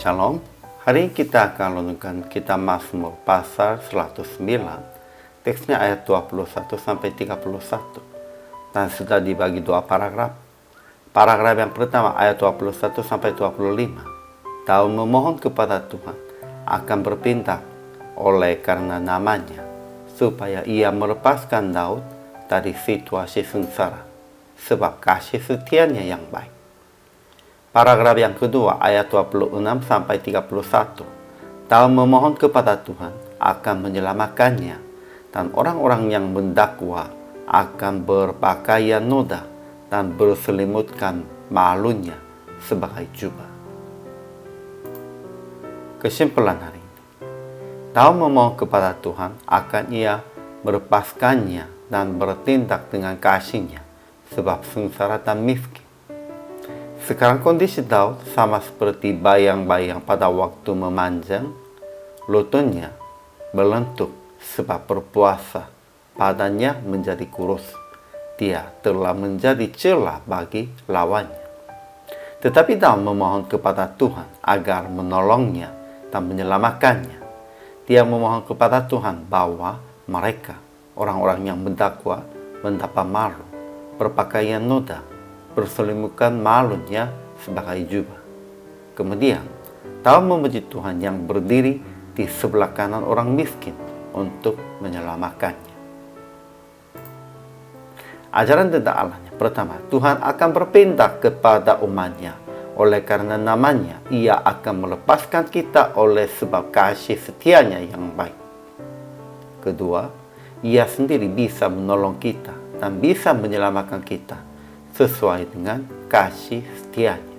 Shalom, hari ini kita akan renungkan kitab Mazmur pasal 109, teksnya ayat 21-31, dan sudah dibagi dua paragraf. Paragraf yang pertama ayat 21-25, Daud memohon kepada Tuhan akan berpindah oleh karena namanya, supaya ia melepaskan Daud dari situasi sengsara, sebab kasih setianya yang baik. Paragraf yang kedua ayat 26-31, Daud memohon kepada Tuhan akan menyelamatkannya, dan orang-orang yang mendakwa akan berpakaian noda dan berselimutkan malunya sebagai jubah. Kesimpulan hari ini, Daud memohon kepada Tuhan akan ia melepaskannya dan bertindak dengan kasihnya, sebab sengsara dan miskin. Sekarang kondisi Daud sama seperti bayang-bayang pada waktu memanjang, lututnya melentuk sebab berpuasa, badannya menjadi kurus. Dia telah menjadi celah bagi lawannya. Tetapi Daud memohon kepada Tuhan agar menolongnya dan menyelamatkannya. Dia memohon kepada Tuhan bahwa mereka, orang-orang yang mendakwa, mendapat malu, berpakaian noda, berselimutkan malunya sebagai jubah. Kemudian, Daud memuji Tuhan yang berdiri di sebelah kanan orang miskin untuk menyelamatkannya. Ajaran tentang Allahnya. Pertama, Tuhan akan berpindah kepada umatnya. Oleh karena namanya, ia akan melepaskan kita oleh sebab kasih setianya yang baik. Kedua, ia sendiri bisa menolong kita dan bisa menyelamatkan kita sesuai dengan kasih setianya.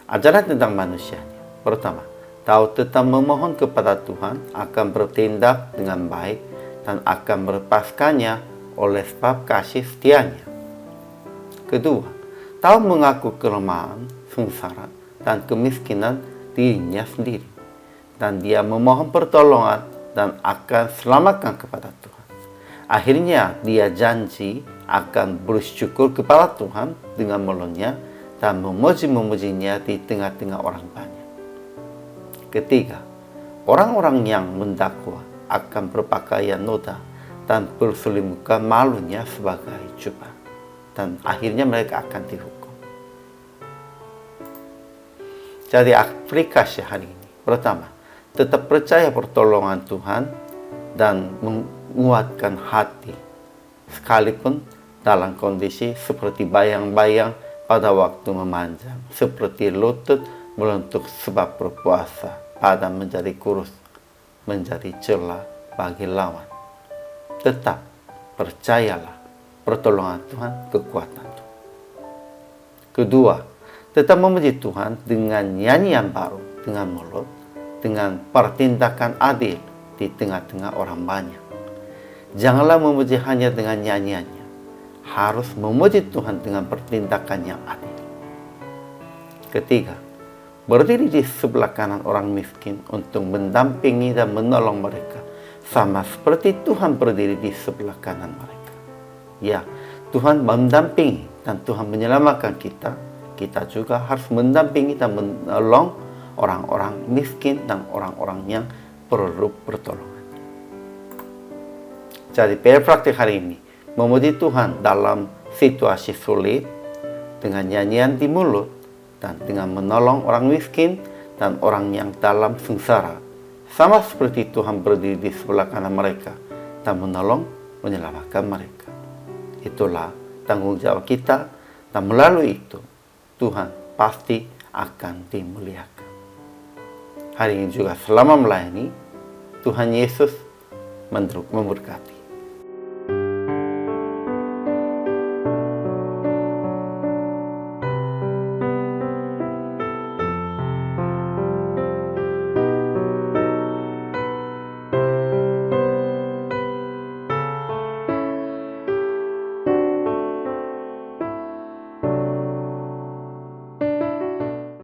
Ajaran tentang manusianya. Pertama, Daud tetap memohon kepada Tuhan akan bertindak dengan baik dan akan melepaskannya oleh sebab kasih setianya. Kedua, Daud mengaku kelemahan, sengsara, dan kemiskinan dirinya sendiri, dan dia memohon pertolongan dan akan selamatkan kepada Tuhan. Akhirnya dia janji akan bersyukur kepada Tuhan dengan mulutnya dan memuji-memujinya di tengah-tengah orang banyak. Ketiga, orang-orang yang mendakwa akan berpakaian noda dan berselimutkan malunya sebagai jubah, dan akhirnya mereka akan dihukum. Jadi aplikasi hari ini. Pertama, tetap percaya pertolongan Tuhan dan menguatkan hati, sekalipun dalam kondisi seperti bayang-bayang pada waktu memanjang, seperti lutut melentuk sebab berpuasa, badan menjadi kurus, menjadi celah bagi lawan. Tetap percayalah pertolongan Tuhan, kekuatan Tuhan. Kedua, tetap memuji Tuhan dengan nyanyian baru, dengan mulut, dengan pertindakan adil di tengah-tengah orang banyak. Janganlah memuji hanya dengan nyanyiannya, harus memuji Tuhan dengan pertindakan yang adil. Ketiga, berdiri di sebelah kanan orang miskin untuk mendampingi dan menolong mereka, sama seperti Tuhan berdiri di sebelah kanan mereka. Ya, Tuhan mendampingi dan Tuhan menyelamatkan kita. Kita juga harus mendampingi dan menolong orang-orang miskin dan orang-orang yang perlu pertolongan. Jadi praktik hari ini, memuji Tuhan dalam situasi sulit, dengan nyanyian di mulut, dan dengan menolong orang miskin dan orang yang dalam sengsara, sama seperti Tuhan berdiri di sebelah kanan mereka dan menolong, menyelamatkan mereka. Itulah tanggung jawab kita, dan melalui itu Tuhan pasti akan dimuliakan. Hari ini juga selama melayani, Tuhan Yesus memberkati.